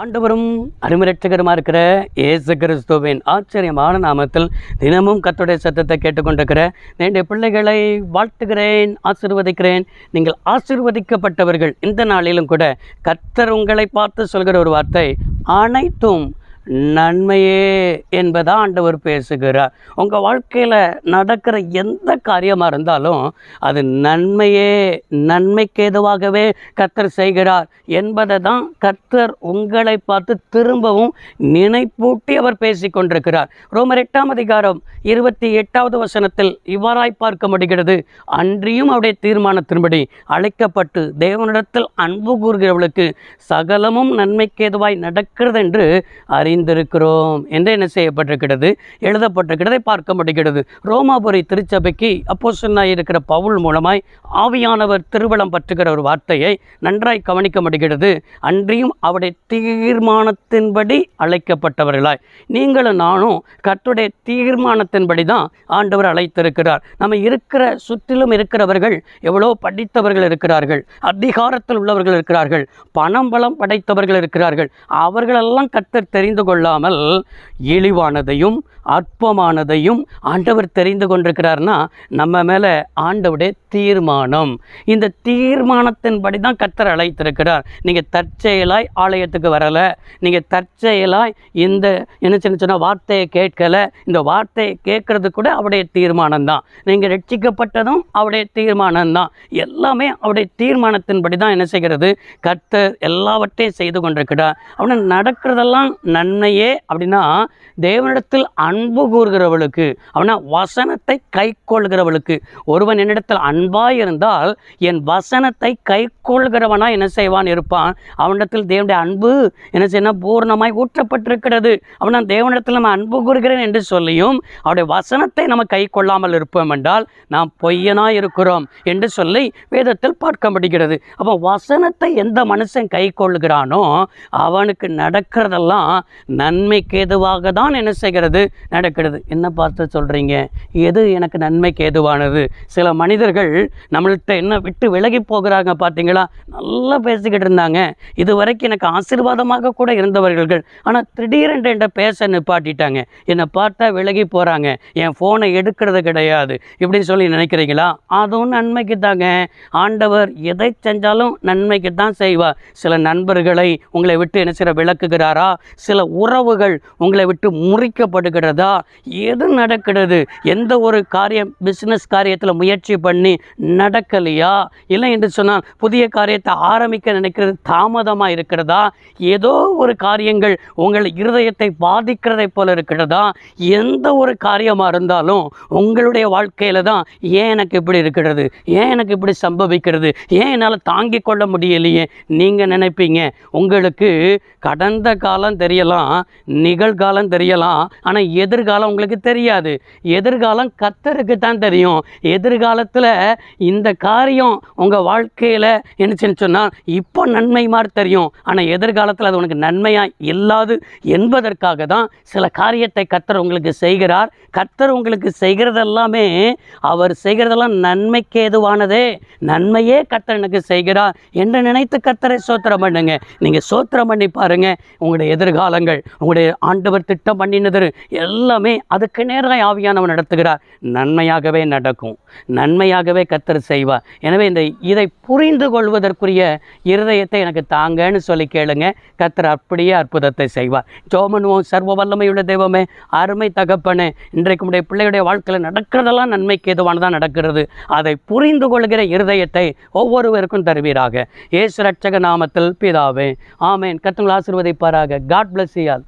ஆண்டவரும் அருமரட்சகருமா இருக்கிற இயேசு கிறிஸ்துவின் ஆச்சரியமான நாமத்தில் தினமும் கர்த்தருடைய சத்தத்தை கேட்டுக்கொண்டிருக்கிற என்னுடைய பிள்ளைகளை வாழ்த்துகிறேன், ஆசீர்வதிக்கிறேன். நீங்கள் ஆசீர்வதிக்கப்பட்டவர்கள். இந்த நாளிலும் கூட கர்த்தர் உங்களை பார்த்து சொல்கிற ஒரு வார்த்தை, அனைத்தும் நன்மையே என்பதா ஆண்டவர் பேசுகிறார். உங்கள் வாழ்க்கையில் நடக்கிற எந்த காரியமாக இருந்தாலும் அது நன்மையே, நன்மைக்கு ஏதுவாகவே கர்த்தர் செய்கிறார் என்பதை தான் கர்த்தர் உங்களை பார்த்து திரும்பவும் நினைப்பூட்டி அவர் பேசி கொண்டிருக்கிறார். ரோமர் 8ஆம் அதிகாரம் 28வது வசனத்தில் இவ்வாறாய் பார்க்க முடிகிறது. அன்றியும் அவருடைய தீர்மானத்தின்படி அழைக்கப்பட்டு தேவனிடத்தில் அன்பு கூறுகிறவர்களுக்கு சகலமும் நன்மைக்கு ஏதுவாய் நடக்கிறது என்று அறிந்திருக்கிறோம் என்று என்ன செய்யப்பட்டிருக்கிறது, எழுதப்பட்டிருக்கிறதை பார்க்க முடிகிறது. ரோமாபுரி திருச்சபைக்கு அப்போஸ்தலனாய் இருக்கிற பவுல் மூலமாய் ஆவியானவர் திருவளம் பற்றுகிற ஒரு வார்த்தையை நன்றாய் கவனிக்க முடிகிறது. அன்றியும் அவருடைய தீர்மானத்தின்படி அழைக்கப்பட்டவர்களாய் நீங்களும் நானும் கர்த்தருடைய தீர்மானத்தின்படி தான் ஆண்டவர் அழைத்திருக்கிறார். நம்ம இருக்கிற சுற்றிலும் இருக்கிறவர்கள் எவ்வளோ படித்தவர்கள் இருக்கிறார்கள், அதிகாரத்தில் உள்ளவர்கள் இருக்கிறார்கள், பணம் பலம் படைத்தவர்கள் இருக்கிறார்கள். அவர்களெல்லாம் கர்த்தர் தெரிந்து கொள்ளாமல் இழிவானதையும் அற்பமானதையும் ஆண்டவர் தெரிந்து கொண்டிருக்கிறார்னா நம்ம மேலே ஆண்டவருடைய தீர்மானம். இந்த தீர்மானத்தின்படி தான் கர்த்தர் அழைத்திருக்கிறார். நீங்கள் தற்செயலாய் ஆலயத்துக்கு வரலை, நீங்கள் தற்செயலாய் இந்த என்ன சின்ன வார்த்தையை கேட்கலை. இந்த வார்த்தையை கேட்கறது கூட அவருடைய தீர்மானம் தான். நீங்கள் ரட்சிக்கப்பட்டதும் அவருடைய தீர்மானம் தான். எல்லாமே அவருடைய தீர்மானத்தின்படி தான் என்ன செய்கிறது, கர்த்தர் எல்லாவற்றையும் செய்து கொண்டிருக்கிறார். அவனை நடக்கிறதெல்லாம் நன்மையே அப்படின்னா தேவனிடத்தில் அன்பு கூறுகிறவளுக்கு, அவனா வசனத்தை கை கொள்கிறவளுக்கு. ஒருவன் என்னிடத்தில் அன்பாய் இருந்தால் என் வசனத்தை கை கொள்கிறவனா என்ன செய்வான் இருப்பான். அவனிடத்தில் தேவனுடைய அன்பு என்ன செய்யணும், பூர்ணமாய் ஊற்றப்பட்டிருக்கிறது. அவனா தேவனிடத்தில் நம்ம அன்பு கூறுகிறேன் என்று சொல்லியும் அவருடைய வசனத்தை நம்ம கை கொள்ளாமல் இருப்போம் என்றால் நாம் பொய்யனாய் இருக்கிறோம் என்று சொல்லி வேதத்தில் பார்க்க முடிகிறது. அப்போ வசனத்தை எந்த மனுஷன் கை கொள்கிறானோ அவனுக்கு நடக்கிறதெல்லாம் நன்மைக்கு ஏதுவாக தான் என்ன செய்கிறது, நடக்கிறது. என்ன பார்த்து சொல்கிறீங்க, எது எனக்கு நன்மைக்கு ஏதுவானது? சில மனிதர்கள் நம்மள்கிட்ட என்ன விட்டு விலகி போகிறாங்க பார்த்தீங்களா? நல்லா பேசிக்கிட்டு இருந்தாங்க, இது வரைக்கும் எனக்கு ஆசீர்வாதமாக கூட இருந்தவர்கள், ஆனால் திடீரென்று என்ற பேச நிப்பாட்டிட்டாங்க, என்னை பார்த்தா விலகி போகிறாங்க, என் ஃபோனை எடுக்கிறது கிடையாது இப்படின்னு சொல்லி நினைக்கிறீங்களா? அதுவும் நன்மைக்கு தாங்க. ஆண்டவர் எதை செஞ்சாலும் நன்மைக்கு தான் செய்வார். சில நண்பர்களை உங்களை விட்டு என்ன செய்ய விளக்குகிறாரா? சில உறவுகள் உங்களை விட்டு முறிக்கப்படுகிறதா? எது நடக்கிறது? எந்த ஒரு காரியம் பிஸ்னஸ் காரியத்தில் முயற்சி பண்ணி நடக்கலையா? இல்லை என்று சொன்னால் புதிய காரியத்தை ஆரம்பிக்க நினைக்கிறது தாமதமாக இருக்கிறதா? ஏதோ ஒரு காரியங்கள் உங்கள் இருதயத்தை பாதிக்கிறதை போல இருக்கிறதா? எந்த ஒரு காரியமாக இருந்தாலும் உங்களுடைய வாழ்க்கையில் தான் ஏன் எனக்கு இப்படி இருக்கிறது, ஏன் எனக்கு இப்படி சம்பவிக்கிறது, ஏன் என்னால் தாங்கிக் கொள்ள முடியலையே? நீங்கள் நினைப்பீங்க உங்களுக்கு கடந்த காலம் தெரியலாம், நிகழ்காலம் தெரியலாம், ஆனால் எதிர்காலம் உங்களுக்கு தெரியாது. எதிர்காலம் கர்த்தருக்கு தான் தெரியும். எதிர்காலத்தில் இந்த காரியம் உங்கள் வாழ்க்கையில் என்னச்சுன்னு சொன்னால் இப்போ நன்மை மாதிரி தெரியும், ஆனால் எதிர்காலத்தில் அது உனக்கு நன்மையாக இல்லாது என்பதற்காக தான் சில காரியத்தை கர்த்தர் உங்களுக்கு செய்கிறார். கர்த்தர் உங்களுக்கு செய்கிறதெல்லாமே அவர் செய்கிறதெல்லாம் நன்மைக்கு ஏதுவானதே, நன்மையே கர்த்தர் எனக்கு செய்கிறார் என்று நினைத்து கர்த்தரை சோத்திரம் பண்ணுங்க. நீங்கள் சோத்திரம் பண்ணி பாருங்கள், உங்களுடைய எதிர்காலங்கள், உங்களுடைய ஆண்டவர் திட்டம் பண்ணினது எல்லாமே அதுக்கு நேராக ஆவியானவர் நடத்துகிறார். நன்மையாகவே நடக்கும், நன்மையாகவே கர்த்தர் செய்வார். எனவே இதை புரிந்து கொள்வதற்குரிய இருதயத்தை எனக்கு தாங்கன்னு சொல்லி கேளுங்க, கர்த்தர் அப்படியே அற்புதத்தை செய்வார். ஜோமனுவோம். சர்வ வல்லமையுள்ள தெய்வமே, அருமை தகப்பனே, இன்றைக்கு உடைய பிள்ளையுடைய வாழ்க்கையில் நடக்கிறதெல்லாம் நன்மைக்கு ஏதுவானதான் நடக்கிறது. அதை புரிந்து கொள்கிற இருதயத்தை ஒவ்வொருவருக்கும் தருவீராக. இயேசு ரட்சக நாமத்தில் பிதாவே, ஆமேன். கர்த்தர் ஆசீர்வதிப்பாராக. God bless you all.